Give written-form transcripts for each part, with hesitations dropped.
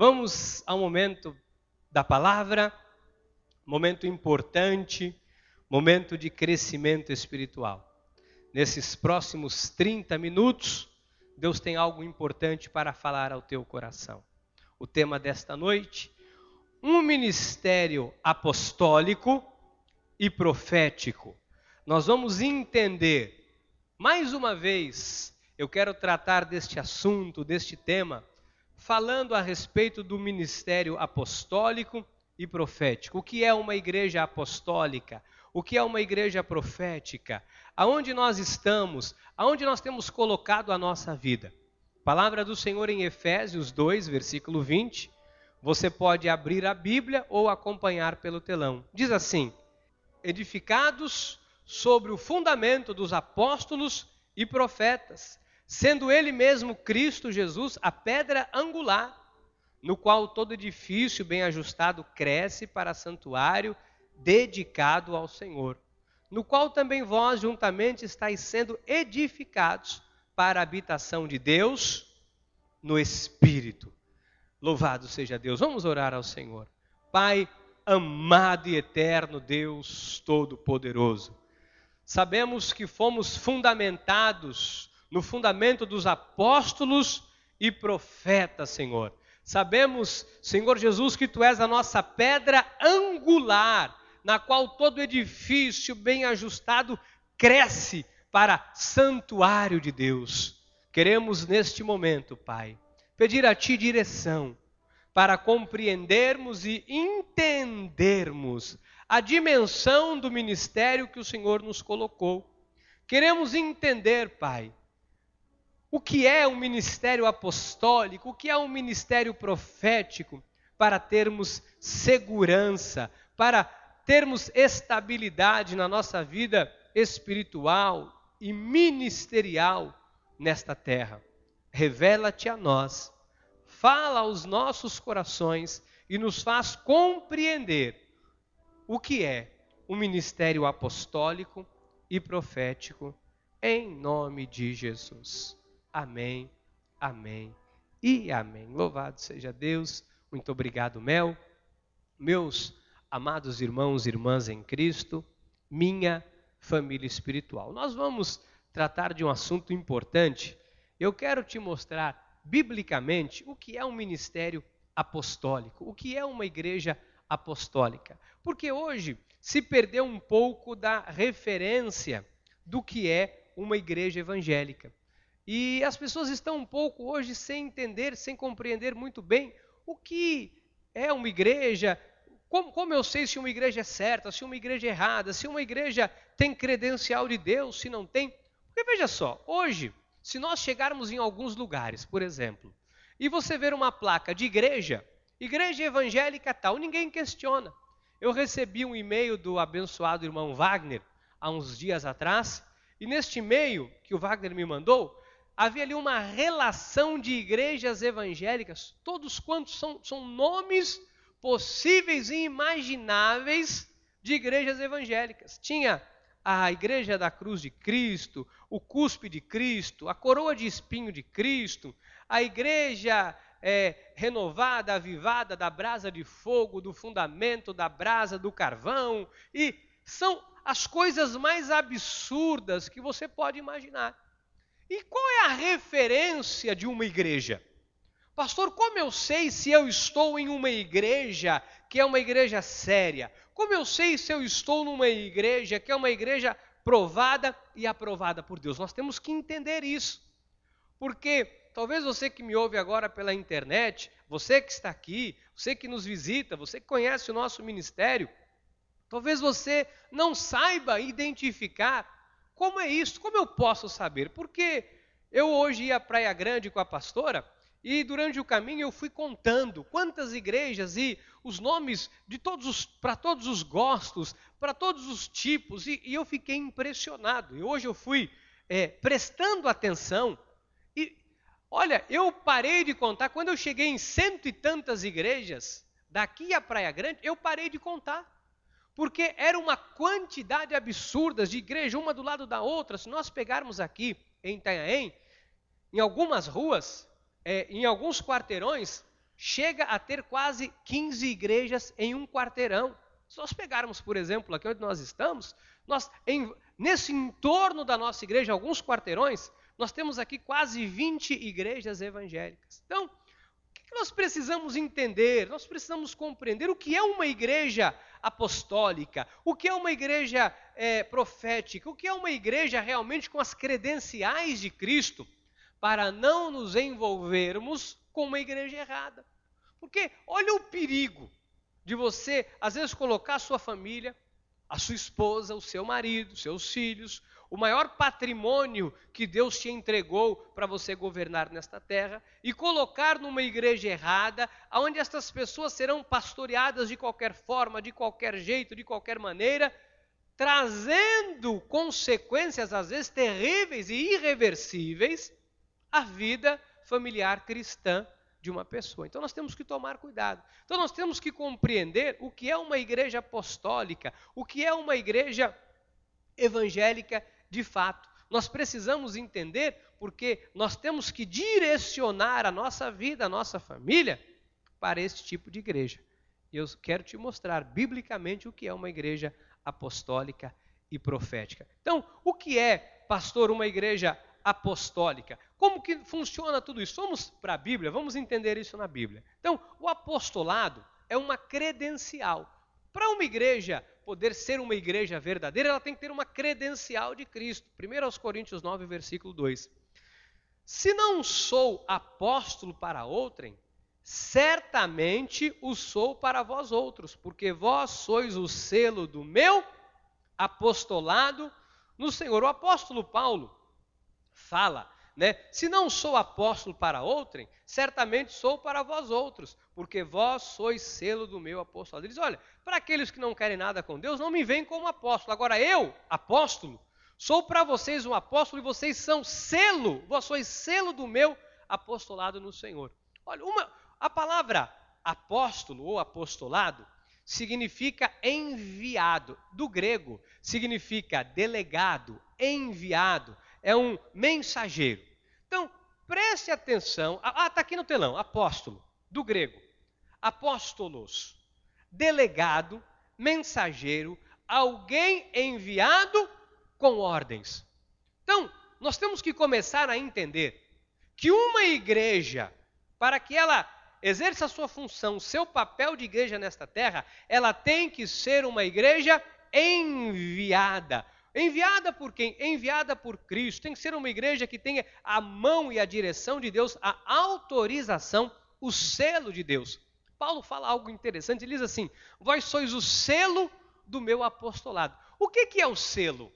Vamos ao momento da palavra, momento importante, momento de crescimento espiritual. Nesses próximos 30 minutos, Deus tem algo importante para falar ao teu coração. O tema desta noite, um ministério apostólico e profético. Nós vamos entender, mais uma vez, eu quero tratar deste assunto, deste tema, falando a respeito do ministério apostólico e profético. O que é uma igreja apostólica? O que é uma igreja profética? Aonde nós estamos? Aonde nós temos colocado a nossa vida? Palavra do Senhor em Efésios 2, versículo 20. Você pode abrir a Bíblia ou acompanhar pelo telão. Diz assim: edificados sobre o fundamento dos apóstolos e profetas, sendo ele mesmo Cristo Jesus a pedra angular, no qual todo edifício bem ajustado cresce para santuário dedicado ao Senhor, no qual também vós juntamente estáis sendo edificados para a habitação de Deus no Espírito. Louvado seja Deus. Vamos orar ao Senhor. Pai amado e eterno, Deus Todo-Poderoso, sabemos que fomos fundamentados no fundamento dos apóstolos e profetas, Senhor. Sabemos, Senhor Jesus, que Tu és a nossa pedra angular, na qual todo edifício bem ajustado cresce para santuário de Deus. Queremos neste momento, Pai, pedir a Ti direção para compreendermos e entendermos a dimensão do ministério que o Senhor nos colocou. Queremos entender, Pai, o que é um ministério apostólico, o que é um ministério profético, para termos segurança, para termos estabilidade na nossa vida espiritual e ministerial nesta terra. Revela-te a nós, fala aos nossos corações e nos faz compreender o que é o ministério apostólico e profético, em nome de Jesus. Amém, amém e amém. Louvado seja Deus. Muito obrigado, Mel. Meus amados irmãos e irmãs em Cristo, minha família espiritual. Nós vamos tratar de um assunto importante. Eu quero te mostrar biblicamente o que é um ministério apostólico, o que é uma igreja apostólica. Porque hoje se perdeu um pouco da referência do que é uma igreja evangélica. E as pessoas estão um pouco hoje sem entender, sem compreender muito bem o que é uma igreja, como eu sei se uma igreja é certa, se uma igreja é errada, se uma igreja tem credencial de Deus, se não tem. Porque veja só, hoje, se nós chegarmos em alguns lugares, por exemplo, e você ver uma placa de igreja evangélica tal, ninguém questiona. Eu recebi um e-mail do abençoado irmão Wagner, há uns dias atrás, e neste e-mail que o Wagner me mandou, havia ali uma relação de igrejas evangélicas, todos quantos são nomes possíveis e imagináveis de igrejas evangélicas. Tinha a Igreja da Cruz de Cristo, o Cuspe de Cristo, a Coroa de Espinho de Cristo, a Igreja renovada, avivada da brasa de fogo, do fundamento da brasa do carvão, e são as coisas mais absurdas que você pode imaginar. E qual é a referência de uma igreja? Pastor, como eu sei se eu estou em uma igreja que é uma igreja séria? Como eu sei se eu estou numa igreja que é uma igreja provada e aprovada por Deus? Nós temos que entender isso. Porque talvez você que me ouve agora pela internet, você que está aqui, você que nos visita, você que conhece o nosso ministério, talvez você não saiba identificar como é isso, como eu posso saber? Porque eu hoje ia à Praia Grande com a pastora e durante o caminho eu fui contando quantas igrejas e os nomes de para todos os gostos, para todos os tipos, e eu fiquei impressionado. E hoje eu fui prestando atenção e, olha, eu parei de contar, quando eu cheguei em 100 e tantas igrejas, daqui à Praia Grande, eu parei de contar. Porque era uma quantidade absurda de igreja, uma do lado da outra. Se nós pegarmos aqui em Itanhaém, em algumas ruas, em alguns quarteirões, chega a ter quase 15 igrejas em um quarteirão. Se nós pegarmos, por exemplo, aqui onde nós estamos, nesse entorno da nossa igreja, alguns quarteirões, nós temos aqui quase 20 igrejas evangélicas. Então, o que nós precisamos entender? Nós precisamos compreender o que é uma igreja apostólica, o que é uma igreja profética, o que é uma igreja realmente com as credenciais de Cristo, para não nos envolvermos com uma igreja errada. Porque olha o perigo de você, às vezes, colocar a sua família, a sua esposa, o seu marido, seus filhos, o maior patrimônio que Deus te entregou para você governar nesta terra, e colocar numa igreja errada, onde estas pessoas serão pastoreadas de qualquer forma, de qualquer jeito, de qualquer maneira, trazendo consequências, às vezes, terríveis e irreversíveis à vida familiar cristã de uma pessoa. Então nós temos que tomar cuidado. Então nós temos que compreender o que é uma igreja apostólica, o que é uma igreja evangélica de fato. Nós precisamos entender porque nós temos que direcionar a nossa vida, a nossa família para esse tipo de igreja. E eu quero te mostrar biblicamente o que é uma igreja apostólica e profética. Então, o que é, pastor, uma igreja apostólica? Como que funciona tudo isso? Vamos para a Bíblia, vamos entender isso na Bíblia. Então, o apostolado é uma credencial. Para uma igreja poder ser uma igreja verdadeira, ela tem que ter uma credencial de Cristo. 1 Coríntios 9, versículo 2. Se não sou apóstolo para outrem, certamente o sou para vós outros, porque vós sois o selo do meu apostolado no Senhor. O apóstolo Paulo fala, se não sou apóstolo para outrem, certamente sou para vós outros, porque vós sois selo do meu apostolado. Ele diz, olha, para aqueles que não querem nada com Deus, não me veem como apóstolo. Agora eu, apóstolo, sou para vocês um apóstolo e vocês são selo, vós sois selo do meu apostolado no Senhor. Olha, a palavra apóstolo ou apostolado significa enviado. Do grego, significa delegado, enviado. É um mensageiro. Então, preste atenção. Está aqui no telão. Apóstolo, do grego. Apóstolos, delegado, mensageiro, alguém enviado com ordens. Então, nós temos que começar a entender que uma igreja, para que ela exerça a sua função, seu papel de igreja nesta terra, ela tem que ser uma igreja enviada. Enviada por quem? Enviada por Cristo. Tem que ser uma igreja que tenha a mão e a direção de Deus, a autorização, o selo de Deus. Paulo fala algo interessante, ele diz assim, vós sois o selo do meu apostolado. O que é o selo?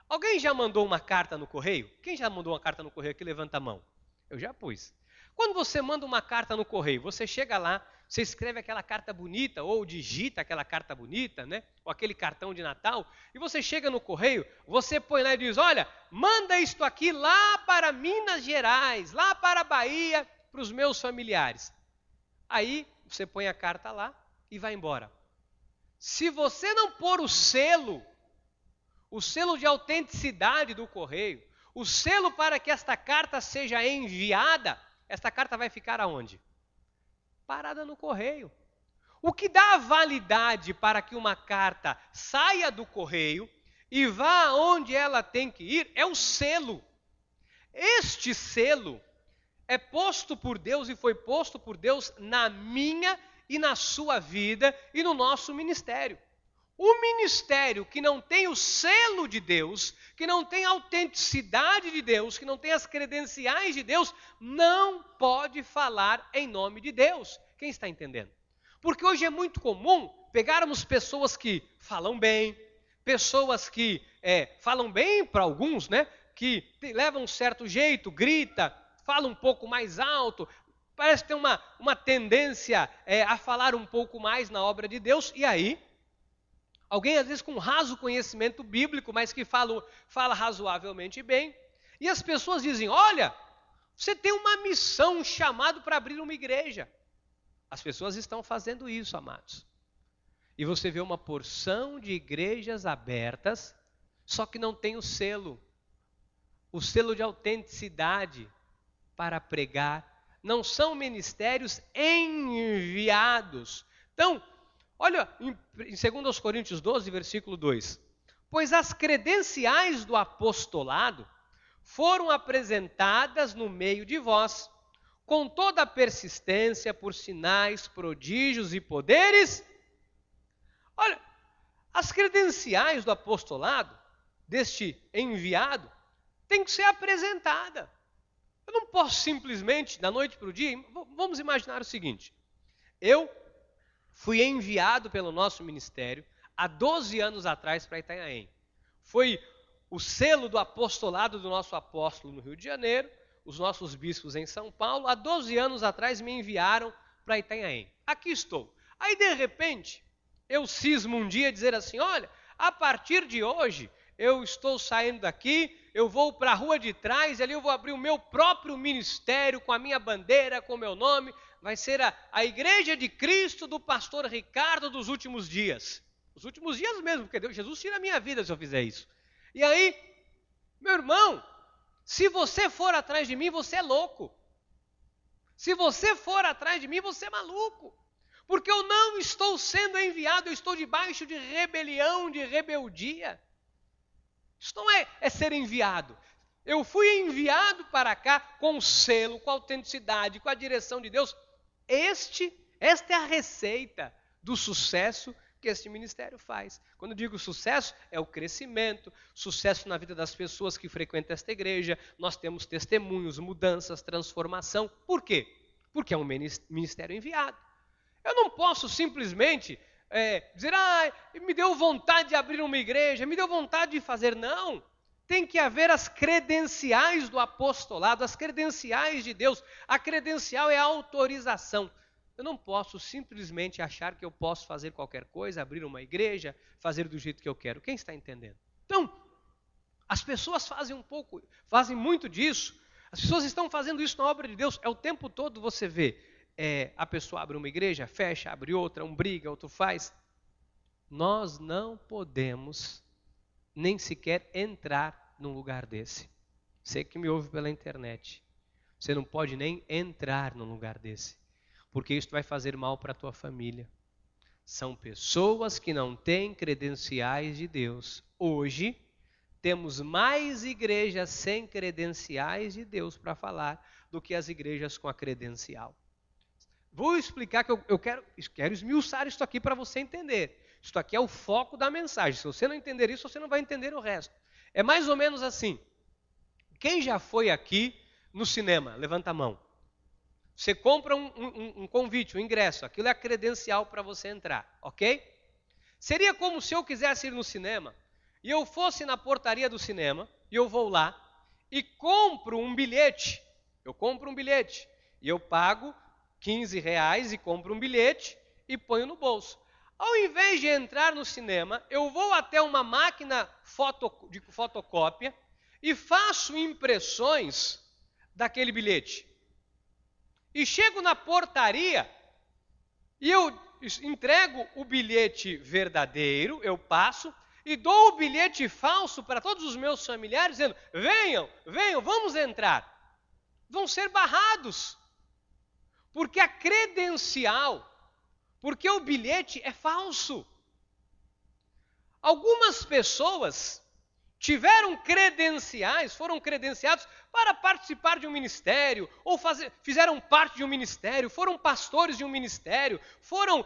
Alguém já mandou uma carta no correio? Quem já mandou uma carta no correio aqui? Levanta a mão. Eu já pus. Quando você manda uma carta no correio, você chega lá, você escreve aquela carta bonita, ou digita aquela carta bonita, ou aquele cartão de Natal, e você chega no correio, você põe lá e diz, olha, manda isto aqui lá para Minas Gerais, lá para a Bahia, para os meus familiares. Aí você põe a carta lá e vai embora. Se você não pôr o selo de autenticidade do correio, o selo para que esta carta seja enviada, esta carta vai ficar aonde? Parada no correio. O que dá validade para que uma carta saia do correio e vá aonde ela tem que ir é o selo. Este selo é posto por Deus e foi posto por Deus na minha e na sua vida e no nosso ministério. O ministério que não tem o selo de Deus, que não tem a autenticidade de Deus, que não tem as credenciais de Deus, não pode falar em nome de Deus. Quem está entendendo? Porque hoje é muito comum pegarmos pessoas que falam bem, pessoas que falam bem para alguns, que levam um certo jeito, grita, fala um pouco mais alto, parece ter uma tendência a falar um pouco mais na obra de Deus, e aí alguém, às vezes, com raso conhecimento bíblico, mas que fala razoavelmente bem. E as pessoas dizem, olha, você tem uma missão, um chamado para abrir uma igreja. As pessoas estão fazendo isso, amados. E você vê uma porção de igrejas abertas, só que não tem o selo de autenticidade para pregar não são ministérios enviados. Então, olha em 2 Coríntios 12, versículo 2. Pois as credenciais do apostolado foram apresentadas no meio de vós, com toda a persistência, por sinais, prodígios e poderes. Olha, as credenciais do apostolado, deste enviado, têm que ser apresentada. Eu não posso simplesmente, da noite para o dia, vamos imaginar o seguinte, eu fui enviado pelo nosso ministério há 12 anos atrás para Itanhaém. Foi o selo do apostolado do nosso apóstolo no Rio de Janeiro, os nossos bispos em São Paulo, há 12 anos atrás me enviaram para Itanhaém. Aqui estou. Aí, de repente, eu cismo um dia dizer assim, olha, a partir de hoje, eu estou saindo daqui, eu vou para a rua de trás, ali eu vou abrir o meu próprio ministério com a minha bandeira, com o meu nome, vai ser a Igreja de Cristo do pastor Ricardo dos últimos dias. Os últimos dias mesmo, porque Jesus tira a minha vida se eu fizer isso. E aí, meu irmão, se você for atrás de mim, você é louco. Se você for atrás de mim, você é maluco. Porque eu não estou sendo enviado, eu estou debaixo de rebelião, de rebeldia. Isso não é ser enviado. Eu fui enviado para cá com selo, com autenticidade, com a direção de Deus. Esta é a receita do sucesso que este ministério faz. Quando eu digo sucesso, é o crescimento, sucesso na vida das pessoas que frequentam esta igreja. Nós temos testemunhos, mudanças, transformação. Por quê? Porque é um ministério enviado. Eu não posso simplesmente dizer, me deu vontade de abrir uma igreja, me deu vontade de fazer. Não. Tem que haver as credenciais do apostolado, as credenciais de Deus. A credencial é a autorização. Eu não posso simplesmente achar que eu posso fazer qualquer coisa, abrir uma igreja, fazer do jeito que eu quero. Quem está entendendo? Então, as pessoas fazem muito disso. As pessoas estão fazendo isso na obra de Deus. É o tempo todo você vê. A pessoa abre uma igreja, fecha, abre outra, um briga, outro faz. Nós não podemos nem sequer entrar num lugar desse. Você que me ouve pela internet, você não pode nem entrar num lugar desse. Porque isso vai fazer mal para a tua família. São pessoas que não têm credenciais de Deus. Hoje, temos mais igrejas sem credenciais de Deus para falar do que as igrejas com a credencial. Vou explicar que eu quero esmiuçar isso aqui para você entender. Isso aqui é o foco da mensagem. Se você não entender isso, você não vai entender o resto. É mais ou menos assim. Quem já foi aqui no cinema? Levanta a mão. Você compra um convite, um ingresso, aquilo é a credencial para você entrar, ok? Seria como se eu quisesse ir no cinema e eu fosse na portaria do cinema e eu vou lá e compro um bilhete. Eu compro um bilhete e eu pago R$15 e compro um bilhete e ponho no bolso. Ao invés de entrar no cinema, eu vou até uma máquina de fotocópia e faço impressões daquele bilhete. E chego na portaria e eu entrego o bilhete verdadeiro, eu passo, e dou o bilhete falso para todos os meus familiares, dizendo, venham, vamos entrar. Vão ser barrados. Porque a credencial, porque o bilhete é falso. Algumas pessoas tiveram credenciais, foram credenciados para participar de um ministério, ou fizeram parte de um ministério, foram pastores de um ministério, foram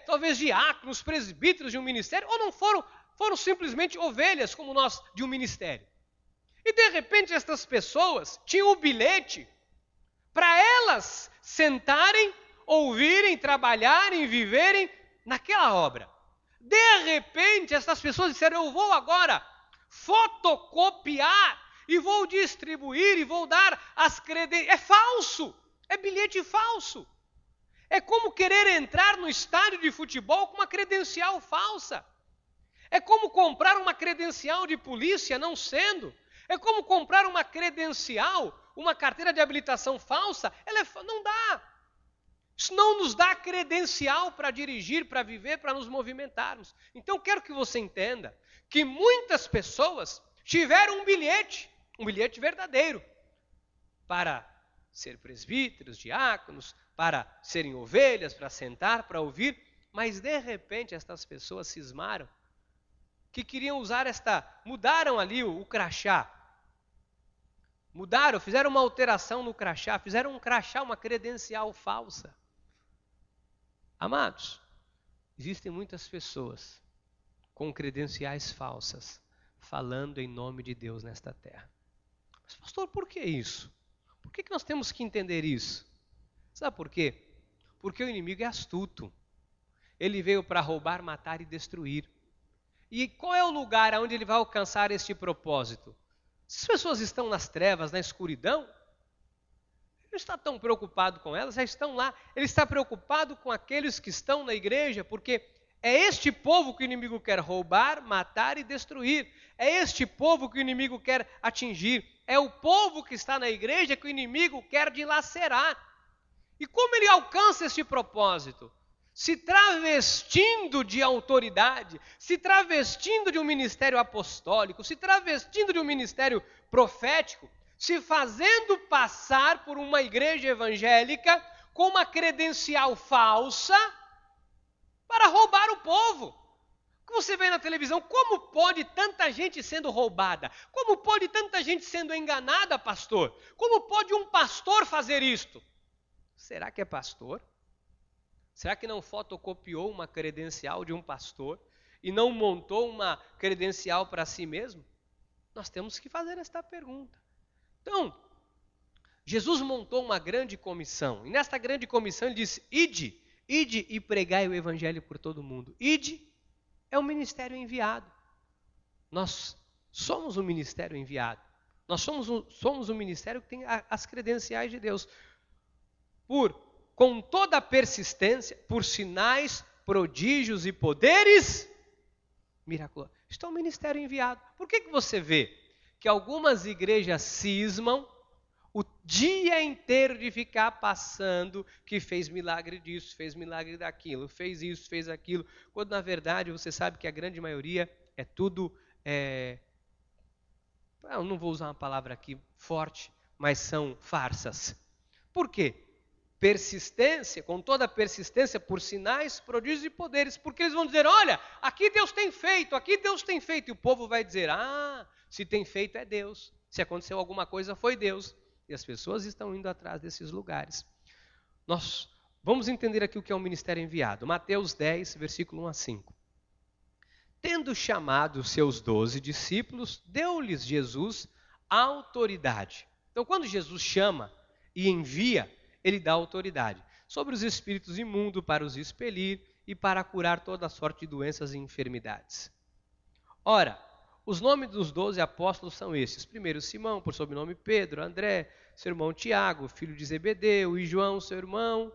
talvez diáconos, presbíteros de um ministério, ou não foram simplesmente ovelhas como nós de um ministério. E de repente estas pessoas tinham o bilhete para elas sentarem, ouvirem, trabalharem, viverem naquela obra. De repente estas pessoas disseram, eu vou agora fotocopiar e vou distribuir e vou dar as credenciais. É falso, é bilhete falso. É como querer entrar no estádio de futebol com uma credencial falsa. É como comprar uma credencial de polícia não sendo. É como comprar uma credencial, uma carteira de habilitação falsa. Não dá. Isso não nos dá credencial para dirigir, para viver, para nos movimentarmos. Então quero que você entenda que muitas pessoas tiveram um bilhete verdadeiro, para ser presbíteros, diáconos, para serem ovelhas, para sentar, para ouvir, mas de repente estas pessoas cismaram, que queriam usar mudaram ali o crachá, fizeram uma alteração no crachá, fizeram um crachá, uma credencial falsa. Amados, existem muitas pessoas com credenciais falsas, falando em nome de Deus nesta terra. Mas pastor, por que isso? Por que nós temos que entender isso? Sabe por quê? Porque o inimigo é astuto. Ele veio para roubar, matar e destruir. E qual é o lugar onde ele vai alcançar este propósito? Se as pessoas estão nas trevas, na escuridão, ele não está tão preocupado com elas, já estão lá. Ele está preocupado com aqueles que estão na igreja, porque é este povo que o inimigo quer roubar, matar e destruir. É este povo que o inimigo quer atingir. É o povo que está na igreja que o inimigo quer dilacerar. E como ele alcança este propósito? Se travestindo de autoridade, se travestindo de um ministério apostólico, se travestindo de um ministério profético, se fazendo passar por uma igreja evangélica com uma credencial falsa para roubar o povo. Você vê na televisão, como pode tanta gente sendo roubada? Como pode tanta gente sendo enganada, pastor? Como pode um pastor fazer isto? Será que é pastor? Será que não fotocopiou uma credencial de um pastor e não montou uma credencial para si mesmo? Nós temos que fazer esta pergunta. Então, Jesus montou uma grande comissão. E nesta grande comissão ele disse, ide e pregai o evangelho por todo mundo. Ide é um ministério enviado. Nós somos um ministério enviado. Nós somos um ministério que tem as credenciais de Deus. Com toda a persistência, por sinais, prodígios e poderes miraculosos. Isto é um ministério enviado. Por que você vê que algumas igrejas cismam o dia inteiro de ficar passando que fez milagre disso, fez milagre daquilo, fez isso, fez aquilo, quando na verdade você sabe que a grande maioria é tudo, eu não vou usar uma palavra aqui forte, mas são farsas. Por quê? Persistência, com toda a persistência, por sinais, prodígios e poderes, porque eles vão dizer, olha, aqui Deus tem feito, e o povo vai dizer, se tem feito é Deus, se aconteceu alguma coisa foi Deus, e as pessoas estão indo atrás desses lugares. Nós vamos entender aqui o que é um ministério enviado, Mateus 10, versículo 1 a 5. Tendo chamado os seus 12 discípulos, deu-lhes Jesus autoridade. Então, quando Jesus chama e envia, ele dá autoridade sobre os espíritos imundos para os expelir e para curar toda sorte de doenças e enfermidades. Ora, os nomes dos 12 apóstolos são estes. Primeiro Simão, por sobrenome Pedro, André, seu irmão Tiago, filho de Zebedeu, e João, seu irmão,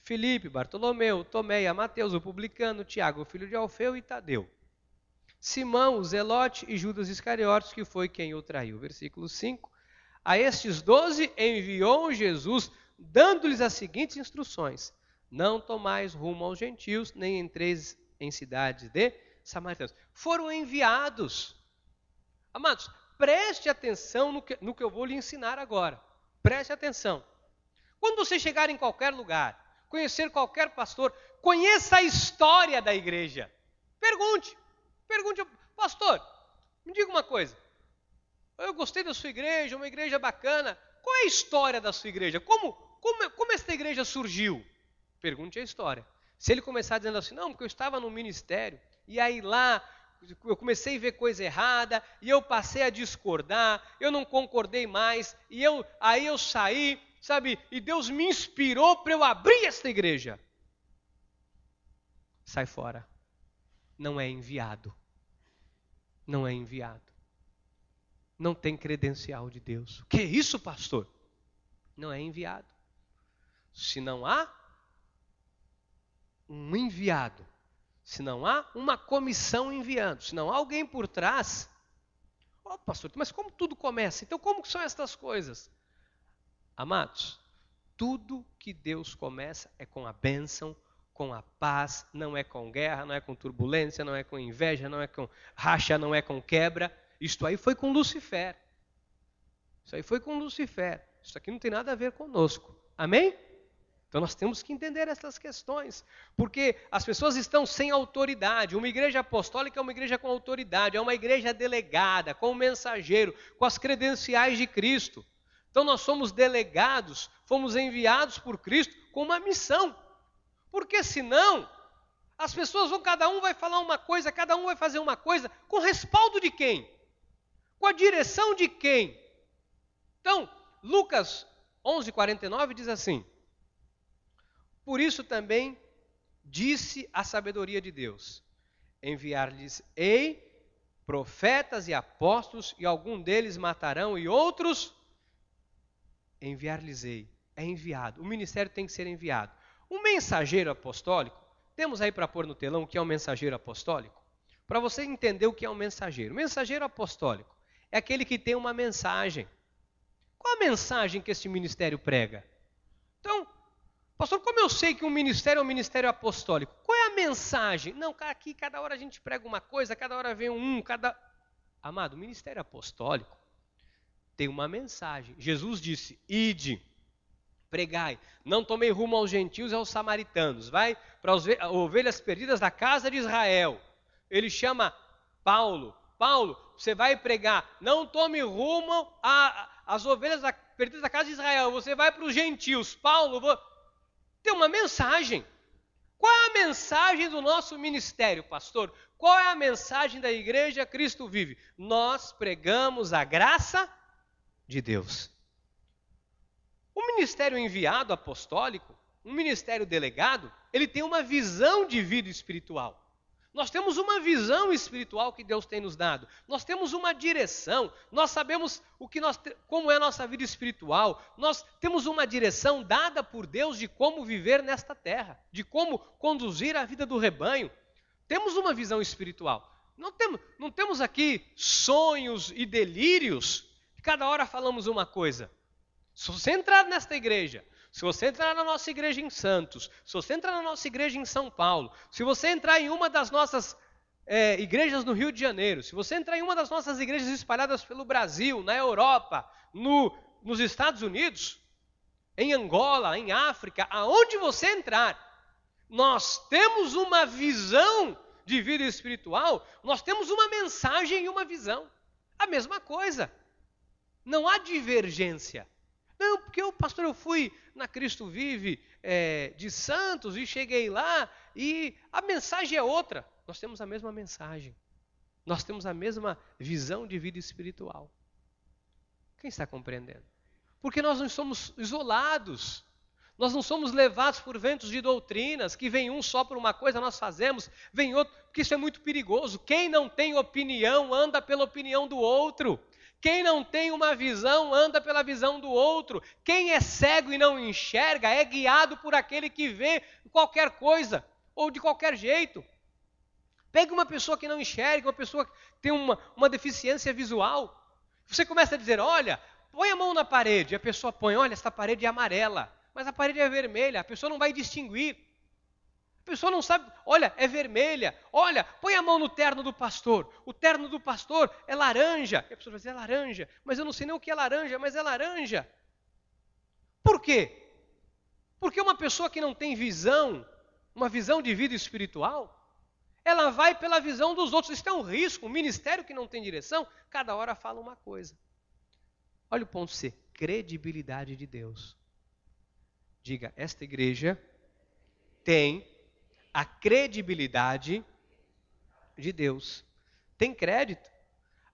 Filipe, Bartolomeu, Tomé, Mateus, o publicano, Tiago, filho de Alfeu e Tadeu. Simão, o Zelote e Judas Iscariotes, que foi quem o traiu. Versículo 5. A estes 12 enviou Jesus, dando-lhes as seguintes instruções: não tomais rumo aos gentios, nem entreis em cidades de samaritanos. Foram enviados. Amados, preste atenção no que eu vou lhe ensinar agora. Preste atenção. Quando você chegar em qualquer lugar, conhecer qualquer pastor, conheça a história da igreja. Pergunte, pastor, me diga uma coisa. Eu gostei da sua igreja, uma igreja bacana. Qual é a história da sua igreja? Como esta igreja surgiu? Pergunte a história. Se ele começar dizendo assim, não, porque eu estava no ministério, e aí lá eu comecei a ver coisa errada, e eu passei a discordar, eu não concordei mais, aí eu saí, sabe, e Deus me inspirou para eu abrir esta igreja. Sai fora. Não é enviado. Não é enviado. Não tem credencial de Deus. O que é isso, pastor? Não é enviado. Se não há um enviado, se não há uma comissão enviando, se não há alguém por trás, pastor, mas como tudo começa? Então como são estas coisas? Amados, tudo que Deus começa é com a bênção, com a paz, não é com guerra, não é com turbulência, não é com inveja, não é com racha, não é com quebra. Isto aí foi com Lucifer. Isso aí foi com Lucifer. Isso aqui não tem nada a ver conosco. Amém? Então nós temos que entender essas questões, porque as pessoas estão sem autoridade. Uma igreja apostólica é uma igreja com autoridade, é uma igreja delegada, com o mensageiro, com as credenciais de Cristo. Então nós somos delegados, fomos enviados por Cristo com uma missão. Porque senão, as pessoas vão, cada um vai falar uma coisa, cada um vai fazer uma coisa, com respaldo de quem? Com a direção de quem? Então, Lucas 11:49 diz assim: por isso também disse a sabedoria de Deus: enviar-lhes-ei profetas e apóstolos, e algum deles matarão, e outros enviar-lhes-ei. É enviado. O ministério tem que ser enviado. Um mensageiro apostólico, temos aí para pôr no telão o que é um mensageiro apostólico? Para você entender o que é um mensageiro. O mensageiro apostólico é aquele que tem uma mensagem. Qual a mensagem que este ministério prega? Então, pastor, como eu sei que um ministério é um ministério apostólico? Qual é a mensagem? Não, aqui cada hora a gente prega uma coisa, cada hora vem Amado, o ministério apostólico tem uma mensagem. Jesus disse: ide, pregai, não tomei rumo aos gentios e aos samaritanos. Vai para as ovelhas perdidas da casa de Israel. Ele chama Paulo. Paulo, você vai pregar, não tome rumo às ovelhas perdidas da casa de Israel. Você vai para os gentios. Paulo, tem uma mensagem. Qual é a mensagem do nosso ministério, pastor? Qual é a mensagem da igreja Cristo Vive? Nós pregamos a graça de Deus. O ministério enviado apostólico, um ministério delegado, ele tem uma visão de vida espiritual. Nós temos uma visão espiritual que Deus tem nos dado. Nós temos uma direção. Nós sabemos como é a nossa vida espiritual. Nós temos uma direção dada por Deus de como viver nesta terra, de como conduzir a vida do rebanho. Temos uma visão espiritual. Não temos aqui sonhos e delírios. Cada hora falamos uma coisa. Se você entrar nesta igreja, se você entrar na nossa igreja em Santos, se você entrar na nossa igreja em São Paulo, se você entrar em uma das nossas igrejas no Rio de Janeiro, se você entrar em uma das nossas igrejas espalhadas pelo Brasil, na Europa, nos Estados Unidos, em Angola, em África, aonde você entrar, nós temos uma visão de vida espiritual, nós temos uma mensagem e uma visão. A mesma coisa. Não há divergência. Não, porque pastor, eu fui na Cristo Vive de Santos e cheguei lá e a mensagem é outra. Nós temos a mesma mensagem. Nós temos a mesma visão de vida espiritual. Quem está compreendendo? Porque nós não somos isolados. Nós não somos levados por ventos de doutrinas, que vem um só por uma coisa, nós fazemos, vem outro, porque isso é muito perigoso. Quem não tem opinião, anda pela opinião do outro. Quem não tem uma visão, anda pela visão do outro. Quem é cego e não enxerga, é guiado por aquele que vê qualquer coisa, ou de qualquer jeito. Pega uma pessoa que não enxerga, uma pessoa que tem uma deficiência visual. Você começa a dizer, olha, põe a mão na parede. A pessoa põe, olha, essa parede é amarela, mas a parede é vermelha. A pessoa não vai distinguir. A pessoa não sabe, olha, é vermelha. Olha, põe a mão no terno do pastor. O terno do pastor é laranja. E a pessoa vai dizer, é laranja. Mas eu não sei nem o que é laranja, mas é laranja. Por quê? Porque uma pessoa que não tem visão, uma visão de vida espiritual, ela vai pela visão dos outros. Isso é um risco. Um ministério que não tem direção, cada hora fala uma coisa. Olha o ponto C, credibilidade de Deus. Diga, esta igreja tem a credibilidade de Deus. Tem crédito.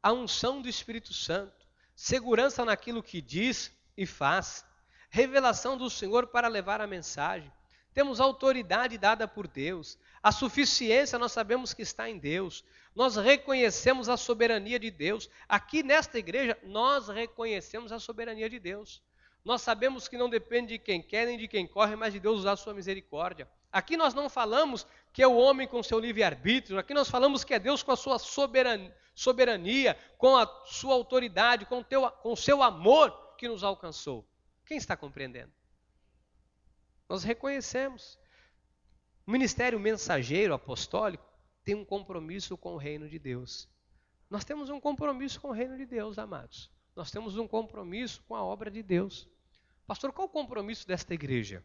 A unção do Espírito Santo. Segurança naquilo que diz e faz. Revelação do Senhor para levar a mensagem. Temos autoridade dada por Deus. A suficiência nós sabemos que está em Deus. Nós reconhecemos a soberania de Deus. Aqui nesta igreja, nós reconhecemos a soberania de Deus. Nós sabemos que não depende de quem quer nem de quem corre, mas de Deus usar a sua misericórdia. Aqui nós não falamos que é o homem com seu livre-arbítrio. Aqui nós falamos que é Deus com a sua soberania, com a sua autoridade, com o seu amor que nos alcançou. Quem está compreendendo? Nós reconhecemos. O ministério mensageiro apostólico tem um compromisso com o reino de Deus. Nós temos um compromisso com o reino de Deus, amados. Nós temos um compromisso com a obra de Deus. Pastor, qual o compromisso desta igreja?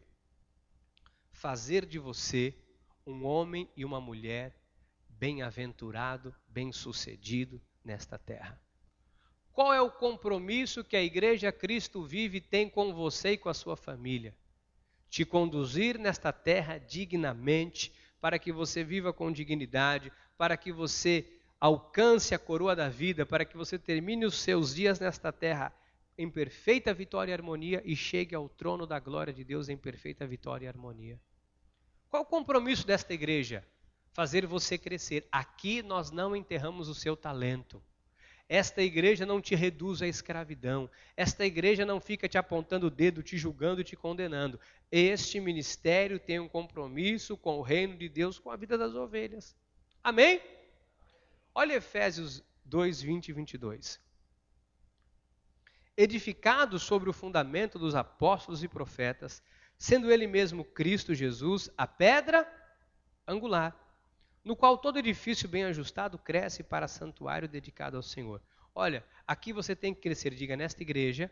Fazer de você um homem e uma mulher bem-aventurado, bem-sucedido nesta terra. Qual é o compromisso que a Igreja Cristo Vive tem com você e com a sua família? Te conduzir nesta terra dignamente, para que você viva com dignidade, para que você alcance a coroa da vida, para que você termine os seus dias nesta terra em perfeita vitória e harmonia e chegue ao trono da glória de Deus em perfeita vitória e harmonia. Qual o compromisso desta igreja? Fazer você crescer. Aqui nós não enterramos o seu talento. Esta igreja não te reduz à escravidão. Esta igreja não fica te apontando o dedo, te julgando e te condenando. Este ministério tem um compromisso com o reino de Deus, com a vida das ovelhas. Amém? Olha Efésios 2, 20 e 22. Edificado sobre o fundamento dos apóstolos e profetas, sendo ele mesmo Cristo Jesus, a pedra angular, no qual todo edifício bem ajustado cresce para santuário dedicado ao Senhor. Olha, aqui você tem que crescer. Diga, nesta igreja,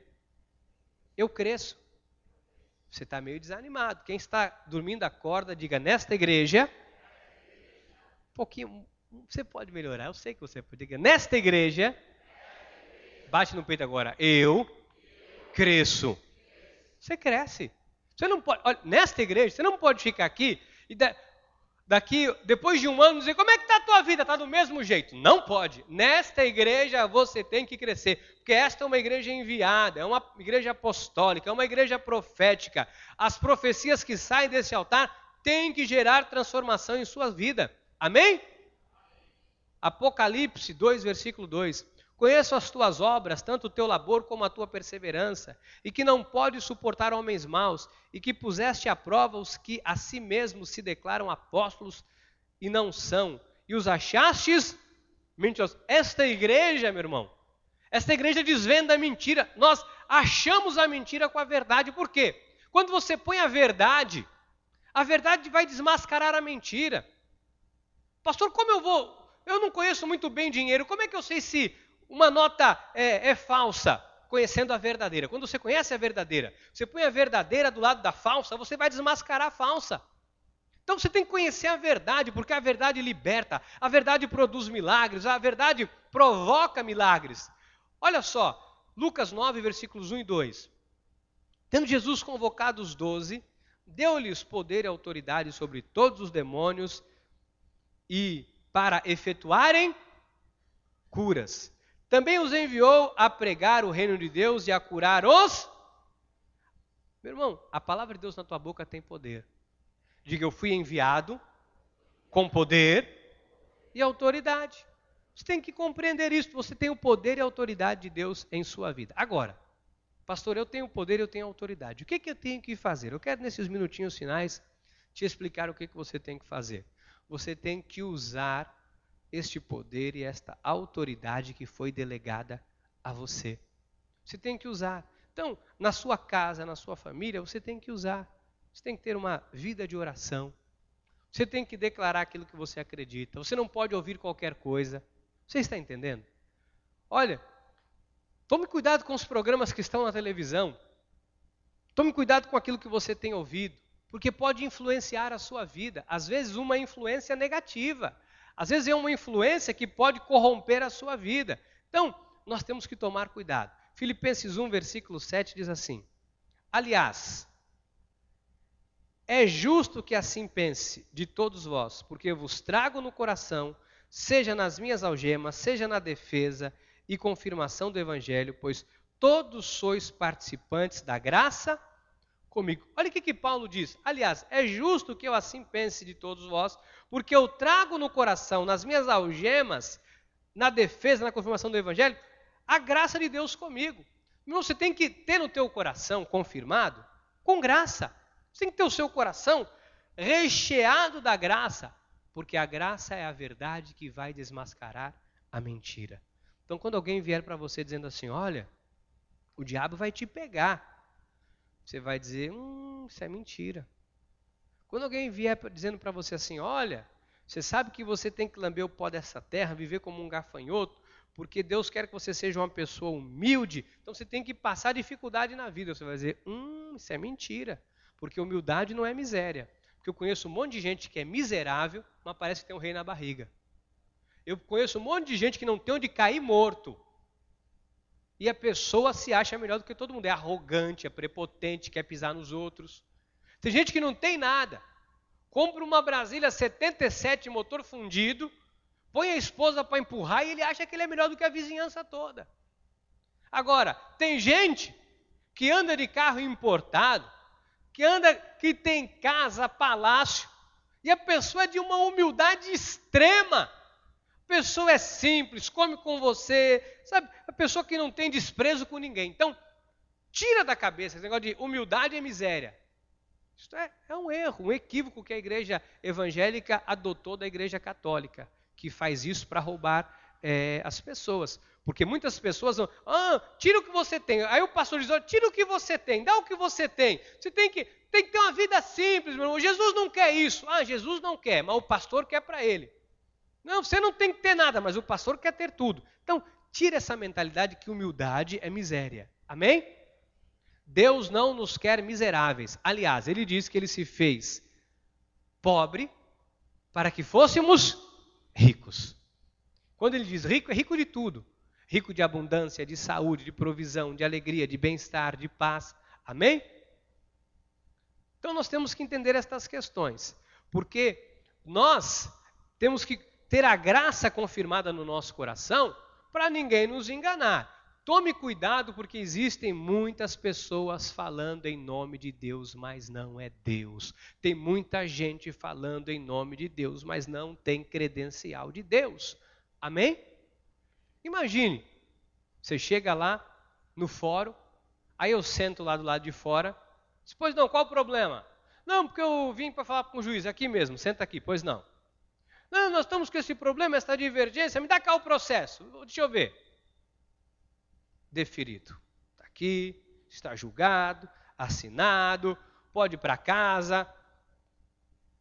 eu cresço. Você está meio desanimado. Quem está dormindo acorda, diga, nesta igreja, um pouquinho, você pode melhorar, eu sei que você pode. Diga, nesta igreja, bate no peito agora, eu cresço. Você cresce. Você não pode, olha, nesta igreja, você não pode ficar aqui e daqui, depois de um ano, dizer, como é que está a tua vida? Está do mesmo jeito. Não pode. Nesta igreja você tem que crescer, porque esta é uma igreja enviada, é uma igreja apostólica, é uma igreja profética. As profecias que saem desse altar têm que gerar transformação em sua vida. Amém? Apocalipse 2, versículo 2. Conheço as tuas obras, tanto o teu labor como a tua perseverança, e que não podes suportar homens maus, e que puseste à prova os que a si mesmos se declaram apóstolos e não são, e os achastes mentirosos. Esta igreja, meu irmão, esta igreja desvenda a mentira. Nós achamos a mentira com a verdade. Por quê? Quando você põe a verdade vai desmascarar a mentira. Pastor, como eu vou? Eu não conheço muito bem dinheiro, como é que eu sei se uma nota é falsa, conhecendo a verdadeira? Quando você conhece a verdadeira, você põe a verdadeira do lado da falsa, você vai desmascarar a falsa. Então você tem que conhecer a verdade, porque a verdade liberta, a verdade produz milagres, a verdade provoca milagres. Olha só, Lucas 9, versículos 1 e 2. Tendo Jesus convocado os 12, deu-lhes poder e autoridade sobre todos os demônios e para efetuarem curas. Também os enviou a pregar o reino de Deus e a curar os... Meu irmão, a palavra de Deus na tua boca tem poder. Diga, eu fui enviado com poder e autoridade. Você tem que compreender isso. Você tem o poder e a autoridade de Deus em sua vida. Agora, pastor, eu tenho poder e eu tenho autoridade. O que eu tenho que fazer? Eu quero, nesses minutinhos finais, te explicar o que você tem que fazer. Você tem que usar este poder e esta autoridade que foi delegada a você. Você tem que usar. Então, na sua casa, na sua família, você tem que usar. Você tem que ter uma vida de oração. Você tem que declarar aquilo que você acredita. Você não pode ouvir qualquer coisa. Você está entendendo? Olha, tome cuidado com os programas que estão na televisão. Tome cuidado com aquilo que você tem ouvido, porque pode influenciar a sua vida. Às vezes uma influência negativa. Às vezes é uma influência que pode corromper a sua vida. Então, nós temos que tomar cuidado. Filipenses 1, versículo 7 diz assim: aliás, é justo que assim pense de todos vós, porque eu vos trago no coração, seja nas minhas algemas, seja na defesa e confirmação do evangelho, pois todos sois participantes da graça comigo. Olha o que Paulo diz. Aliás, é justo que eu assim pense de todos vós, porque eu trago no coração, nas minhas algemas, na defesa, na confirmação do evangelho, a graça de Deus comigo. Você tem que ter no teu coração confirmado com graça. Você tem que ter o seu coração recheado da graça, porque a graça é a verdade que vai desmascarar a mentira. Então, quando alguém vier para você dizendo assim, olha, o diabo vai te pegar, você vai dizer, isso é mentira. Quando alguém vier dizendo para você assim, olha, você sabe que você tem que lamber o pó dessa terra, viver como um gafanhoto, porque Deus quer que você seja uma pessoa humilde, então você tem que passar dificuldade na vida. Você vai dizer, isso é mentira, porque humildade não é miséria. Porque eu conheço um monte de gente que é miserável, mas parece que tem um rei na barriga. Eu conheço um monte de gente que não tem onde cair morto. E a pessoa se acha melhor do que todo mundo. É arrogante, é prepotente, quer pisar nos outros. Tem gente que não tem nada. Compra uma Brasília 77, motor fundido, põe a esposa para empurrar e ele acha que ele é melhor do que a vizinhança toda. Agora, tem gente que anda de carro importado, que tem casa, palácio, e a pessoa é de uma humildade extrema. A pessoa é simples, come com você, sabe? A pessoa que não tem desprezo com ninguém. Então, tira da cabeça esse negócio de humildade e miséria. Isso é um erro, um equívoco que a igreja evangélica adotou da igreja católica, que faz isso para roubar as pessoas. Porque muitas pessoas vão, tira o que você tem. Aí o pastor diz, tira o que você tem, dá o que você tem. Você tem que ter uma vida simples, meu irmão. Jesus não quer isso. Jesus não quer, mas o pastor quer para ele. Não, você não tem que ter nada, mas o pastor quer ter tudo. Então, tira essa mentalidade que humildade é miséria. Amém? Deus não nos quer miseráveis. Aliás, ele diz que ele se fez pobre para que fôssemos ricos. Quando ele diz rico, é rico de tudo. Rico de abundância, de saúde, de provisão, de alegria, de bem-estar, de paz. Amém? Então nós temos que entender estas questões. Porque nós temos que ter a graça confirmada no nosso coração para ninguém nos enganar. Tome cuidado porque existem muitas pessoas falando em nome de Deus, mas não é Deus. Tem muita gente falando em nome de Deus, mas não tem credencial de Deus. Amém? Imagine, você chega lá no fórum, aí eu sento lá do lado de fora, pois não, qual o problema? Não, porque eu vim para falar com o juiz, aqui mesmo, senta aqui, pois não. Não, nós estamos com esse problema, essa divergência, me dá cá o processo, deixa eu ver. Deferido. Está aqui, está julgado, assinado, pode ir para casa,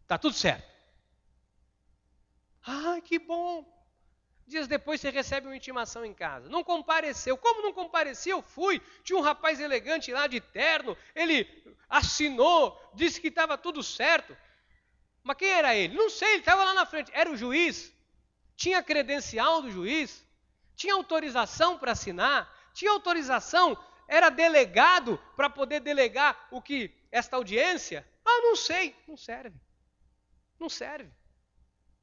está tudo certo. Que bom. Dias depois você recebe uma intimação em casa. Não compareceu. Como não compareceu? Eu fui. Tinha um rapaz elegante lá de terno, ele assinou, disse que estava tudo certo. Mas quem era ele? Não sei, ele estava lá na frente. Era o juiz? Tinha credencial do juiz? Tinha autorização para assinar? Tinha autorização? Era delegado para poder delegar esta audiência? Não sei. Não serve. Não serve.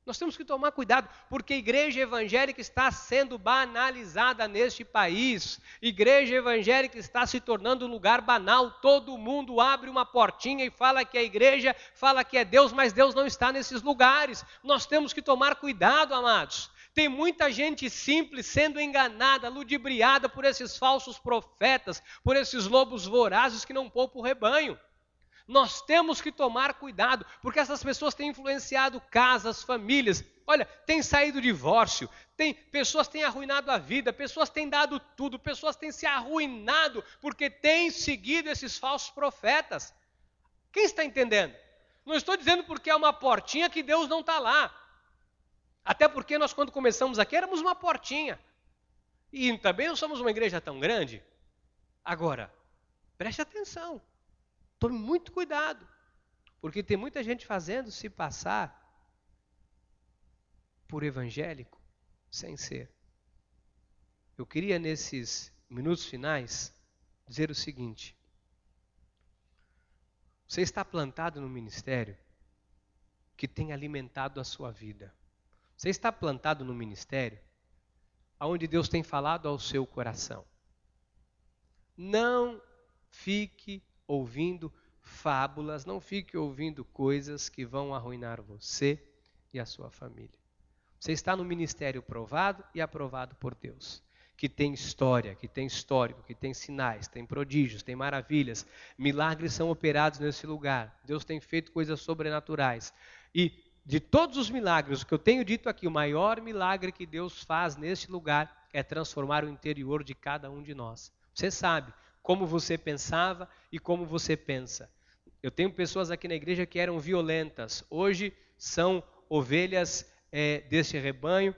Nós temos que tomar cuidado, porque a igreja evangélica está sendo banalizada neste país. Igreja evangélica está se tornando um lugar banal. Todo mundo abre uma portinha e fala que é igreja, fala que é Deus, mas Deus não está nesses lugares. Nós temos que tomar cuidado, amados. Tem muita gente simples sendo enganada, ludibriada por esses falsos profetas, por esses lobos vorazes que não poupam o rebanho. Nós temos que tomar cuidado, porque essas pessoas têm influenciado casas, famílias. Olha, tem saído divórcio, pessoas têm arruinado a vida, pessoas têm dado tudo, pessoas têm se arruinado porque têm seguido esses falsos profetas. Quem está entendendo? Não estou dizendo porque é uma portinha que Deus não está lá. Até porque nós, quando começamos aqui, éramos uma portinha. E também não somos uma igreja tão grande. Agora, preste atenção. Tome muito cuidado. Porque tem muita gente fazendo se passar por evangélico sem ser. Eu queria, nesses minutos finais, dizer o seguinte. Você está plantado no ministério que tem alimentado a sua vida. Você está plantado no ministério onde Deus tem falado ao seu coração. Não fique ouvindo fábulas, não fique ouvindo coisas que vão arruinar você e a sua família. Você está no ministério provado e aprovado por Deus, que tem história, que tem histórico, que tem sinais, tem prodígios, tem maravilhas, milagres são operados nesse lugar. Deus tem feito coisas sobrenaturais. E de todos os milagres, o que eu tenho dito aqui, o maior milagre que Deus faz neste lugar é transformar o interior de cada um de nós. Você sabe como você pensava e como você pensa. Eu tenho pessoas aqui na igreja que eram violentas. Hoje são ovelhas deste rebanho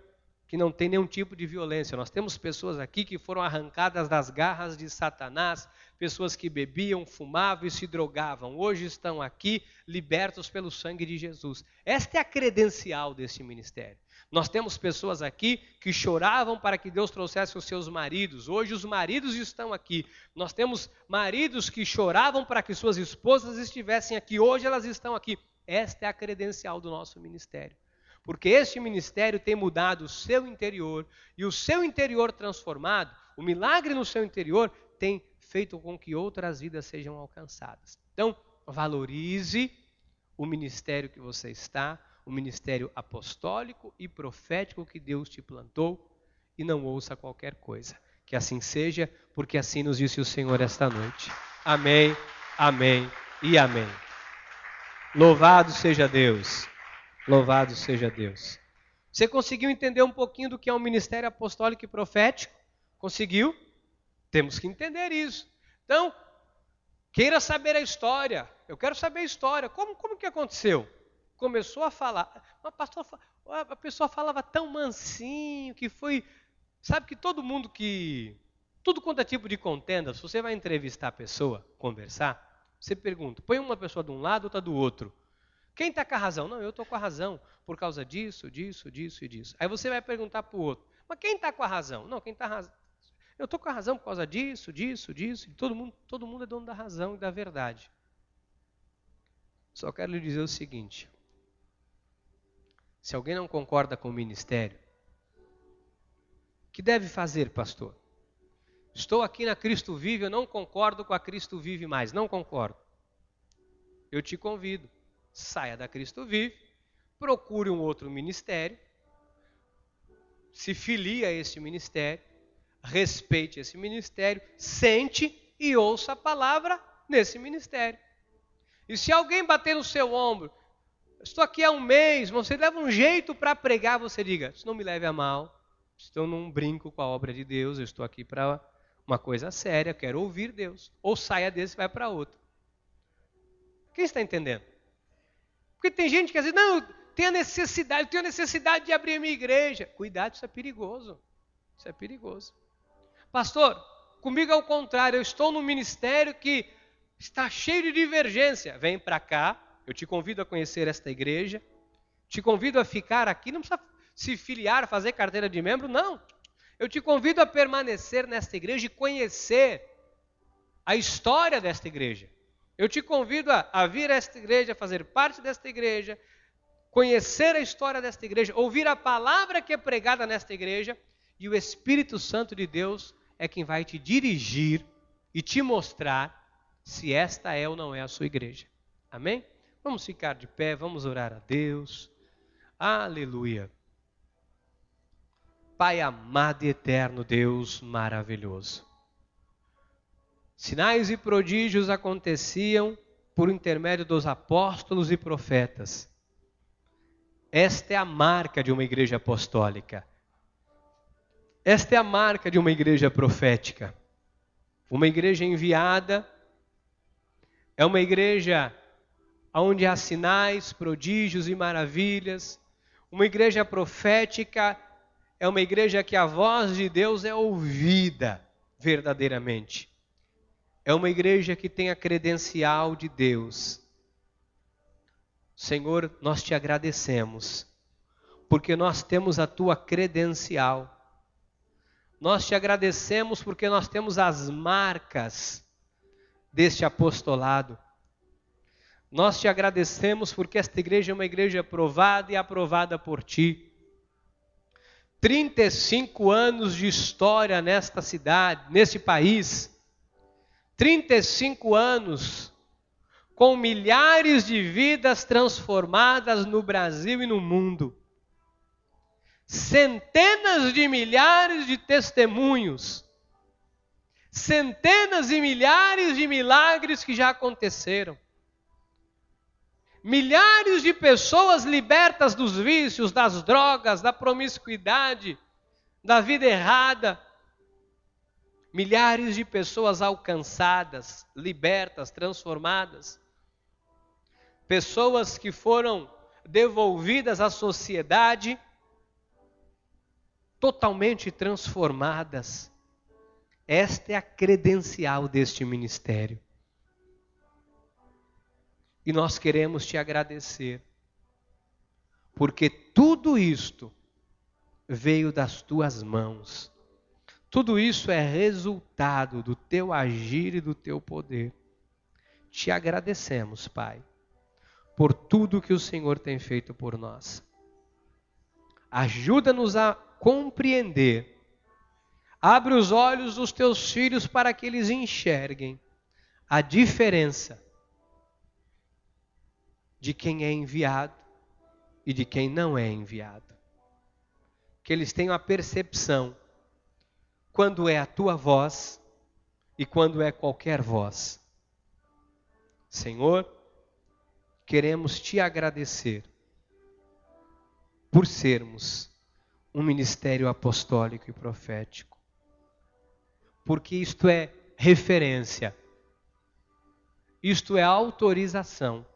que não tem nenhum tipo de violência. Nós temos pessoas aqui que foram arrancadas das garras de Satanás, pessoas que bebiam, fumavam e se drogavam. Hoje estão aqui libertos pelo sangue de Jesus. Esta é a credencial desse ministério. Nós temos pessoas aqui que choravam para que Deus trouxesse os seus maridos. Hoje os maridos estão aqui. Nós temos maridos que choravam para que suas esposas estivessem aqui. Hoje elas estão aqui. Esta é a credencial do nosso ministério. Porque este ministério tem mudado o seu interior, e o seu interior transformado, o milagre no seu interior, tem feito com que outras vidas sejam alcançadas. Então, valorize o ministério que você está, o ministério apostólico e profético que Deus te plantou, e não ouça qualquer coisa. Que assim seja, porque assim nos disse o Senhor esta noite. Amém, amém e amém. Louvado seja Deus. Louvado seja Deus. Você conseguiu entender um pouquinho do que é um ministério apostólico e profético? Conseguiu? Temos que entender isso. Então, queira saber a história. Eu quero saber a história. Como que aconteceu? Começou a falar. Mas pastor, a pessoa falava tão mansinho que foi... Sabe que todo mundo que... Tudo quanto é tipo de contenda, se você vai entrevistar a pessoa, conversar, você pergunta, põe uma pessoa de um lado, outra do outro. Quem está com a razão? Não, eu estou com a razão por causa disso, disso, disso e disso. Aí você vai perguntar para o outro, mas quem está com a razão? Não, quem está razão? Eu estou com a razão por causa disso, disso, disso. Todo mundo é dono da razão e da verdade. Só quero lhe dizer o seguinte, se alguém não concorda com o ministério, o que deve fazer, pastor? Estou aqui na Cristo Vive, eu não concordo com a Cristo Vive mais, não concordo. Eu te convido. Saia da Cristo Vive, procure um outro ministério, se filie a esse ministério, respeite esse ministério, sente e ouça a palavra nesse ministério. E se alguém bater no seu ombro, estou aqui há um mês, você leva um jeito para pregar, você diga, isso não me leve a mal, eu não brinco com a obra de Deus, eu estou aqui para uma coisa séria, quero ouvir Deus. Ou saia desse e vai para outro. Quem está entendendo? Porque tem gente que às vezes, não, eu tenho necessidade de abrir a minha igreja. Cuidado, isso é perigoso. Isso é perigoso. Pastor, comigo é o contrário, eu estou num ministério que está cheio de divergência. Vem para cá, eu te convido a conhecer esta igreja, te convido a ficar aqui, não precisa se filiar, fazer carteira de membro, não. Eu te convido a permanecer nesta igreja e conhecer a história desta igreja. Eu te convido a vir a esta igreja, fazer parte desta igreja, conhecer a história desta igreja, ouvir a palavra que é pregada nesta igreja, e o Espírito Santo de Deus é quem vai te dirigir e te mostrar se esta é ou não é a sua igreja. Amém? Vamos ficar de pé, vamos orar a Deus. Aleluia. Pai amado e eterno, Deus maravilhoso. Sinais e prodígios aconteciam por intermédio dos apóstolos e profetas. Esta é a marca de uma igreja apostólica. Esta é a marca de uma igreja profética. Uma igreja enviada é uma igreja onde há sinais, prodígios e maravilhas. Uma igreja profética é uma igreja que a voz de Deus é ouvida verdadeiramente. É uma igreja que tem a credencial de Deus. Senhor, nós te agradecemos, porque nós temos a tua credencial. Nós te agradecemos porque nós temos as marcas deste apostolado. Nós te agradecemos porque esta igreja é uma igreja aprovada e aprovada por ti. 35 anos de história nesta cidade, neste país. 35 anos com milhares de vidas transformadas no Brasil e no mundo. Centenas de milhares de testemunhos. Centenas e milhares de milagres que já aconteceram. Milhares de pessoas libertas dos vícios, das drogas, da promiscuidade, da vida errada. Milhares de pessoas alcançadas, libertas, transformadas. Pessoas que foram devolvidas à sociedade totalmente transformadas. Esta é a credencial deste ministério. E nós queremos te agradecer, porque tudo isto veio das tuas mãos. Tudo isso é resultado do teu agir e do teu poder. Te agradecemos, Pai, por tudo que o Senhor tem feito por nós. Ajuda-nos a compreender. Abre os olhos dos teus filhos para que eles enxerguem a diferença de quem é enviado e de quem não é enviado. Que eles tenham a percepção quando é a tua voz e quando é qualquer voz. Senhor, queremos te agradecer por sermos um ministério apostólico e profético. Porque isto é referência, isto é autorização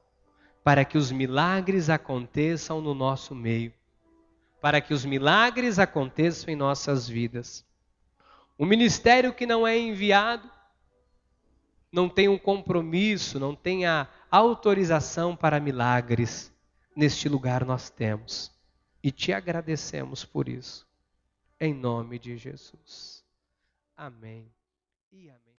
para que os milagres aconteçam no nosso meio, para que os milagres aconteçam em nossas vidas. Um ministério que não é enviado não tem um compromisso, não tem a autorização para milagres. Neste lugar nós temos. E te agradecemos por isso. Em nome de Jesus. Amém. E amém.